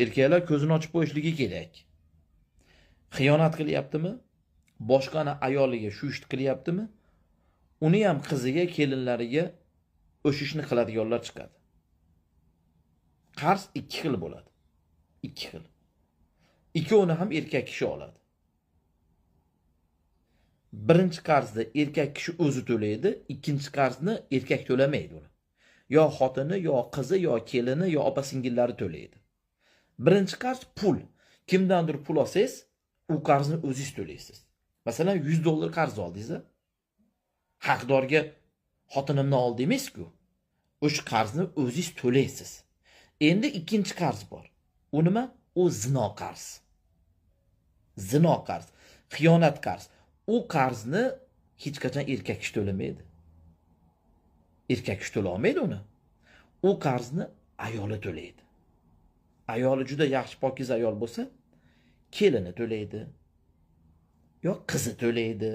Erkaklar ko'zini ochib qo'yishligi kerak. Xiyonat qilyaptimi? Boshqani ayoliga shu ishni qilyaptimi? Uni ham qiziga, kelinlariga o'sha ishni qiladiganlar chiqadi. Qarz ikki xil bo'ladi. Ikki xil. Ikkovini ham erkak kishi oladi. Birinchi qarzni erkak kishi o'zi to'laydi, ikkinchi qarzni erkak to'lamaydi uni. Yo xotini, yo qizi, yo kelini, yo opa-singillari to'laydi. Birinchi qarz pul. Kimdandir pul olsangiz, u qarzni o'zingiz to'laysiz. Masalan, $100 qarz oldingiz. Haqdorga xotinimni ol demaysiz-ku. O'sha qarzni o'zingiz to'laysiz. Endi ikkinchi qarz bor. U nima? U zino qarz. Zino qarz, xiyonat qarz. U qarzni hech qachon erkak kishi to'lamaydi. Erkak kishi to'la olmaydi uni. U qarzni ayoli to'laydi. Ayoli juda yaxshi pokiz ayol bo'lsa, kelini to'laydi. Yo qizi to'laydi.